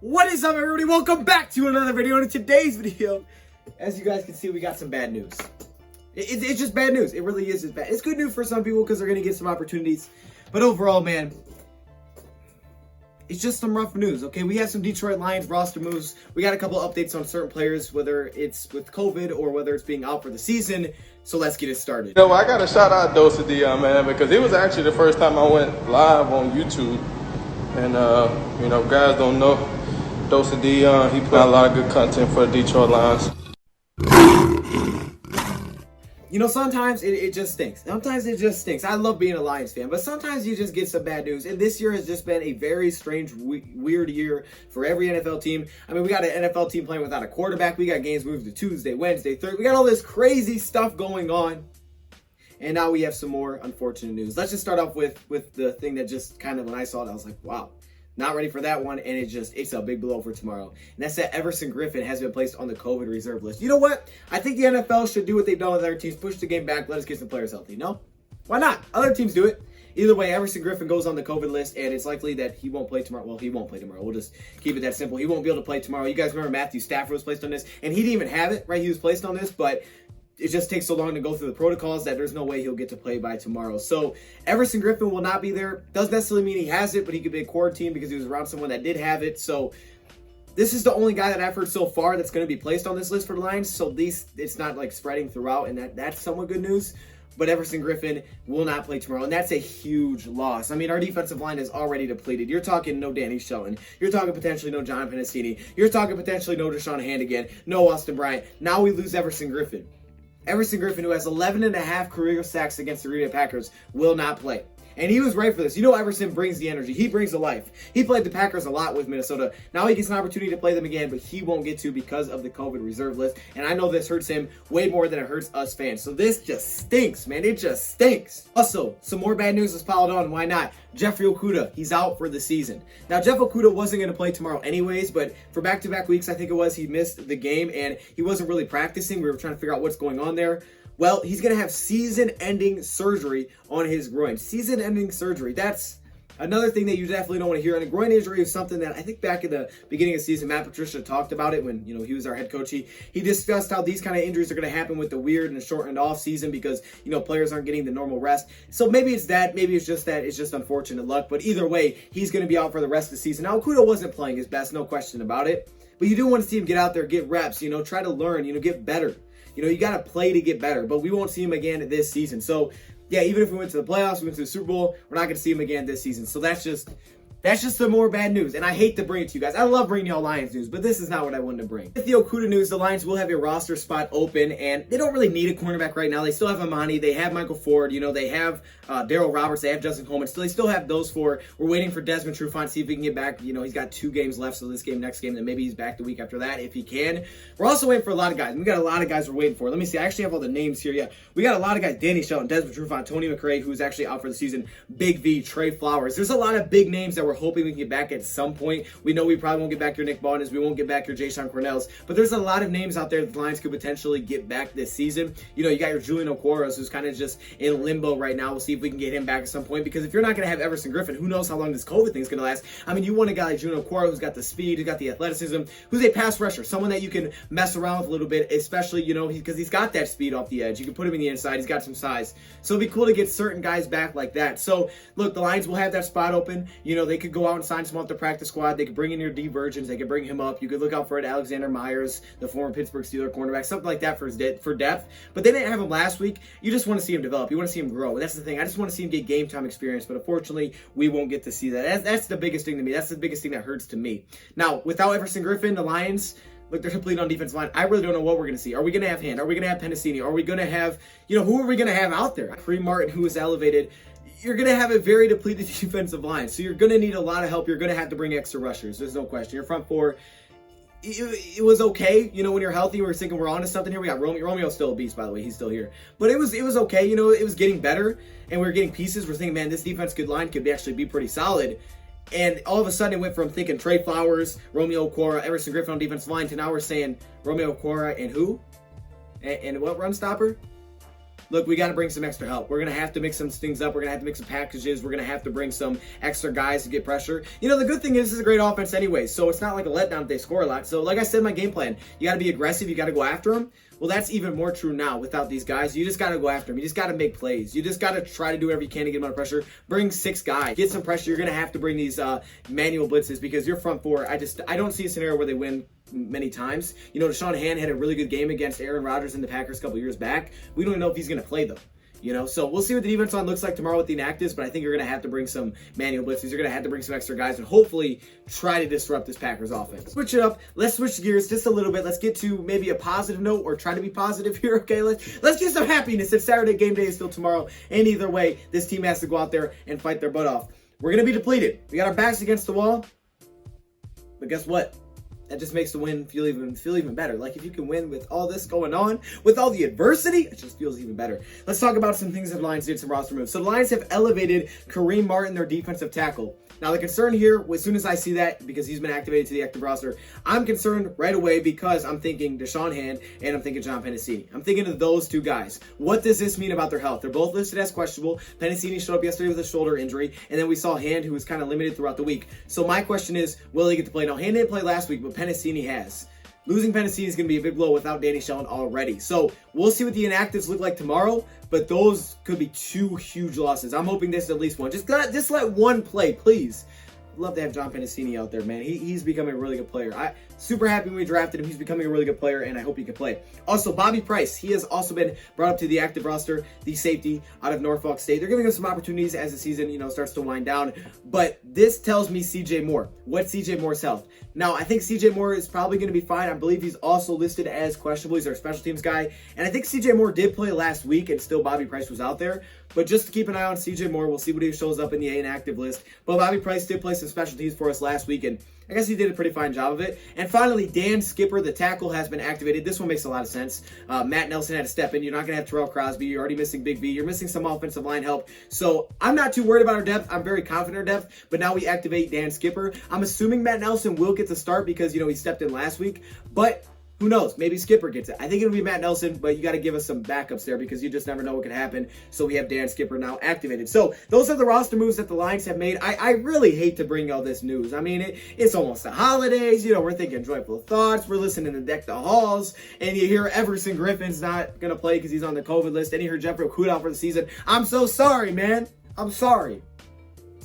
What is up, everybody? Welcome back to another video. And in today's video, as you guys can see, we got some bad news. It's just bad news. It really is just bad. It's good news for some people because they're going to get some opportunities. But overall, man, it's just some rough news, okay? We have some Detroit Lions roster moves. We got a couple updates on certain players, whether it's with COVID or whether it's being out for the season. So let's get it started. You know, I got to shout out DoseOfDion, man, because it was actually the first time I went live on YouTube. And, you know, guys don't know, DoseOfDion, he put out a lot of good content for the Detroit Lions. You know, sometimes it just stinks. Sometimes it just stinks. I love being a Lions fan, but sometimes you just get some bad news. And this year has just been a very strange, weird year for every NFL team. I mean, we got an NFL team playing without a quarterback. We got games moved to Tuesday, Wednesday, Thursday. We got all this crazy stuff going on. And now we have some more unfortunate news. Let's just start off with the thing that just kind of, when I saw it, I was like, wow. Not ready for that one, and it's a big blow for tomorrow. And that's that Everson Griffen has been placed on the COVID reserve list. You know what? I think the NFL should do what they've done with other teams, push the game back, let us get some players healthy. No? Why not? Other teams do it. Either way, Everson Griffen goes on the COVID list, and it's likely that he won't play tomorrow. Well, he won't play tomorrow. We'll just keep it that simple. He won't be able to play tomorrow. You guys remember Matthew Stafford was placed on this, and he didn't even have it, right? He was placed on this, but it just takes so long to go through the protocols that there's no way he'll get to play by tomorrow. So Everson Griffen will not be there. Doesn't necessarily mean he has it, but he could be quarantined because he was around someone that did have it. So this is the only guy that I've heard so far that's going to be placed on this list for the Lions. So at least it's not like spreading throughout, and that's somewhat good news. But Everson Griffen will not play tomorrow, and that's a huge loss. I mean, our defensive line is already depleted. You're talking no Danny Shelton. You're talking potentially no John Pennicini. You're talking potentially no Deshaun Hannigan, no Austin Bryant. Now we lose Everson Griffen. Everson Griffen, who has 11.5 career sacks against the Green Bay Packers, will not play. And he was right for this. You know, Everson brings the energy. He brings the life. He played the Packers a lot with Minnesota. Now he gets an opportunity to play them again, but he won't get to because of the COVID reserve list. And I know this hurts him way more than it hurts us fans. So this just stinks, man. It just stinks. Also, some more bad news has piled on. Why not? Jeffrey Okudah, he's out for the season. Now, Jeff Okudah wasn't going to play tomorrow anyways, but for back-to-back weeks, I think it was, he missed the game, and he wasn't really practicing. We were trying to figure out what's going on there. Well, he's going to have season-ending surgery on his groin. Season-ending surgery. That's another thing that you definitely don't want to hear. And a groin injury is something that I think back in the beginning of the season, Matt Patricia talked about it when, you know, he was our head coach. He discussed how these kind of injuries are going to happen with the weird and shortened off season because, you know, players aren't getting the normal rest. So maybe it's that. Maybe it's just that. It's just unfortunate luck. But either way, he's going to be out for the rest of the season. Now, Okudah wasn't playing his best, no question about it. But you do want to see him get out there, get reps, you know, try to learn, you know, get better. You know, you got to play to get better, but we won't see him again this season. So, yeah, even if we went to the playoffs, we went to the Super Bowl, we're not going to see him again this season. So that's just some more bad news. And I hate to bring it to you guys. I love bringing y'all Lions news, but this is not what I wanted to bring. With the Okudah news, the Lions will have a roster spot open, and they don't really need a cornerback right now. They still have Amani. They have Michael Ford. You know, they have Darryl Roberts. They have Justin Coleman. So they still have those four. We're waiting for Desmond Trufant, see if he can get back. You know, he's got 2 games left, so this game, next game, then maybe he's back the week after that if he can. We're also waiting for a lot of guys. We got a lot of guys we're waiting for. Let me see. I actually have all the names here. Yeah, we got a lot of guys. Danny Shelton, Desmond Trufant, Tony McRae, who's actually out for the season, Big V, Trey Flowers. There's a lot of big names that we're hoping we can get back at some point. We know we probably won't get back your Nick Baldwins. We won't get back your Jayshon Cornells. But there's a lot of names out there that the Lions could potentially get back this season. You know, you got your Julian Okoros, who's kind of just in limbo right now. We'll see if we can get him back at some point. Because if you're not going to have Everson Griffen, who knows how long this COVID thing's going to last. I mean, you want a guy like Julian Okoros who's got the speed, who's got the athleticism, who's a pass rusher, someone that you can mess around with a little bit, especially, you know, because he's got that speed off the edge. You can put him in the inside. He's got some size. So it'd be cool to get certain guys back like that. So, look, the Lions will have that spot open. You know, they could go out and sign some off the practice squad. They could bring in your D Virgins. They could bring him up. You could look out for it, Alexander Myers, the former Pittsburgh Steelers cornerback, something like that for depth. But they didn't have him last week. You just want to see him develop. You want to see him grow. And that's the thing. I just want to see him get game time experience. But unfortunately, we won't get to see that. That's the biggest thing to me. That's the biggest thing that hurts to me. Now, without Everson Griffen, the Lions, look, they're complete on defensive line. I really don't know what we're going to see. Are we going to have Hand? Are we going to have Pennicini? Are we going to have, you know, who are we going to have out there? Kareem Martin, who is elevated. You're going to have a very depleted defensive line. So you're going to need a lot of help. You're going to have to bring extra rushers. There's no question. Your front four, it was okay. You know, when you're healthy, we're thinking we're on to something here. We got Romeo. Romeo's still a beast, by the way. He's still here. But it was okay. You know, it was getting better. And we were getting pieces. We're thinking, man, this defense good line could actually be pretty solid. And all of a sudden, it went from thinking Trey Flowers, Romeo Okwara, Everson Griffen on defensive line to now we're saying Romeo Okwara and who? And what run stopper? look, we got to bring some extra help. We're going to have to mix some things up. We're going to have to mix some packages. We're going to have to bring some extra guys to get pressure. You know, the good thing is this is a great offense anyway, so it's not like a letdown if they score a lot. So like I said in my game plan, you got to be aggressive. You got to go after them. Well, that's even more true now without these guys. You just got to go after them. You just got to make plays. You just got to try to do whatever you can to get them under pressure. Bring 6 guys. Get some pressure. You're going to have to bring these manual blitzes because your front four, I don't see a scenario where they win many times. You know, Deshaun Hand had a really good game against Aaron Rodgers and the Packers a couple years back. We don't even know if he's going to play, though. You know, so we'll see what the defense line looks like tomorrow with the inactives, but I think you're going to have to bring some manual blitzes. You're going to have to bring some extra guys and hopefully try to disrupt this Packers offense. Switch it up. Let's switch gears just a little bit. Let's get to maybe a positive note or try to be positive here, okay? Let's get some happiness. If Saturday game day is still tomorrow, and either way, this team has to go out there and fight their butt off. We're going to be depleted. We got our backs against the wall, but guess what? That just makes the win feel even better. Like, if you can win with all this going on, with all the adversity, it just feels even better. Let's talk about some things that the Lions did, some roster moves. So the Lions have elevated Kareem Martin, their defensive tackle. Now, the concern here, as soon as I see that, because he's been activated to the active roster, I'm concerned right away because I'm thinking Deshaun Hand and I'm thinking John Pennicini. I'm thinking of those two guys. What does this mean about their health? They're both listed as questionable. Pennicini showed up yesterday with a shoulder injury, and then we saw Hand, who was kind of limited throughout the week. So my question is, will he get to play? Now, Hand didn't play last week, but Pennicini has. Losing Pennicini is going to be a big blow without Danny Shelton already. So we'll see what the inactives look like tomorrow, but those could be 2 huge losses. I'm hoping this is at least one. Just let one play, please. Love to have John Pennicini out there, man. He's becoming a really good player. I'm super happy when we drafted him. He's becoming a really good player, and I hope he can play. Also, Bobby Price. He has also been brought up to the active roster, the safety out of Norfolk State. They're giving him some opportunities as the season, starts to wind down. But this tells me CJ Moore. What's CJ Moore's health? Now, I think CJ Moore is probably going to be fine. I believe he's also listed as questionable. He's our special teams guy. And I think CJ Moore did play last week, and still Bobby Price was out there. But just to keep an eye on CJ Moore, we'll see what he shows up in the inactive list. But Bobby Price did play some special teams for us last week, and I guess he did a pretty fine job of it. And finally, Dan Skipper, the tackle, has been activated. This one makes a lot of sense. Matt Nelson had to step in. You're not going to have Terrell Crosby. You're already missing Big V. You're missing some offensive line help. So I'm not too worried about our depth. I'm very confident in our depth. But now we activate Dan Skipper. I'm assuming Matt Nelson will get the start because, he stepped in last week. But who knows? Maybe Skipper gets it. I think it'll be Matt Nelson, but you got to give us some backups there because you just never know what can happen. So we have Dan Skipper now activated. So those are the roster moves that the Lions have made. I really hate to bring all this news. I mean, it's almost the holidays. We're thinking joyful thoughts. We're listening to Deck the Halls. And you hear Everson Griffen's not going to play because he's on the COVID list. And you hear Jeffrey Okudah for the season. I'm so sorry, man. I'm sorry.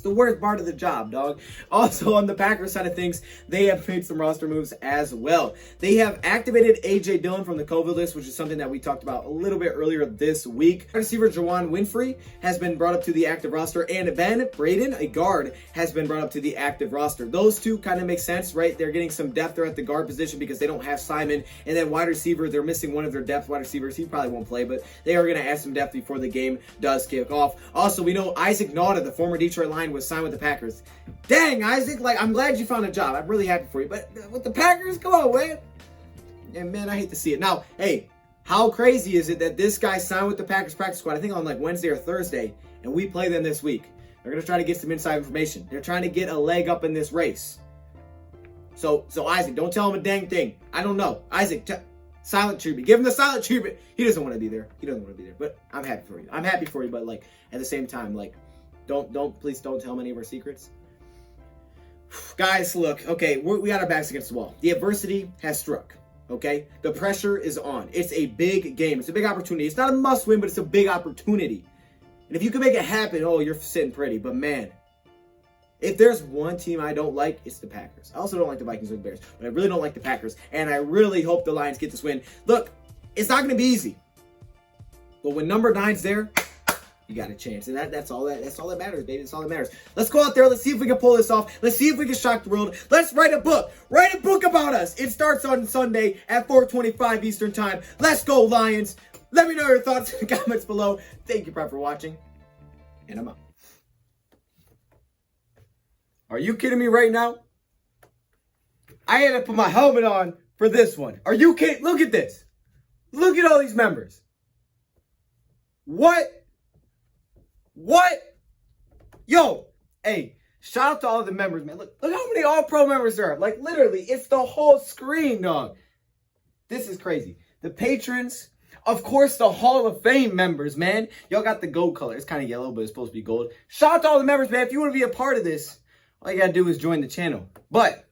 The worst part of the job, dog. Also, on the Packers side of things, they have made some roster moves as well. They have activated A.J. Dillon from the COVID list, which is something that we talked about a little bit earlier this week. Receiver Juwan Winfrey has been brought up to the active roster, and Ben Braden, a guard, has been brought up to the active roster. Those two kind of make sense, right? They're getting some depth there at the guard position because they don't have Simon. And then wide receiver, they're missing one of their depth wide receivers. He probably won't play, but they are going to add some depth before the game does kick off. Also, we know Isaac Nauta, the former Detroit Lion, was signed with the Packers. Dang, Isaac, I'm glad you found a job. I'm really happy for you. But with the Packers, come on, man. And man, I hate to see it. Now, hey, how crazy is it that this guy signed with the Packers practice squad, I think on Wednesday or Thursday, and we play them this week? They're going to try to get some inside information. They're trying to get a leg up in this race. So Isaac, don't tell him a dang thing. I don't know. Isaac, silent treatment. Give him the silent treatment. He doesn't want to be there. But I'm happy for you. But at the same time, please don't tell him any of our secrets. Guys, look, okay, we got our backs against the wall. The adversity has struck, okay? The pressure is on. It's a big game. It's a big opportunity. It's not a must win, but it's a big opportunity. And if you can make it happen, you're sitting pretty. But man, if there's one team I don't like, it's the Packers. I also don't like the Vikings or the Bears, but I really don't like the Packers. And I really hope the Lions get this win. Look, it's not going to be easy. But when number 9's there, you got a chance. And that's all that matters, baby. That's all that matters. Let's go out there. Let's see if we can pull this off. Let's see if we can shock the world. Let's write a book. Write a book about us. It starts on Sunday at 4:25 Eastern Time. Let's go, Lions. Let me know your thoughts in the comments below. Thank you, Prep, for watching. And I'm out. Are you kidding me right now? I had to put my helmet on for this one. Are you kidding? Look at this. Look at all these members. What? Yo, hey, shout out to all the members, man. Look how many All-Pro members there are. Literally, it's the whole screen, dog. This is crazy. The patrons Of course, the Hall of Fame members, man. Y'all got the gold color. It's kind of yellow, but it's supposed to be gold. Shout out to all the members, man. If you want to be a part of this, all you got to do is join the channel. But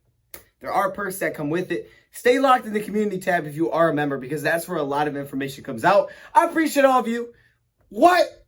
there are perks that come with it. Stay locked in the community tab if you are a member, because that's where a lot of information comes out. I appreciate all of you. What?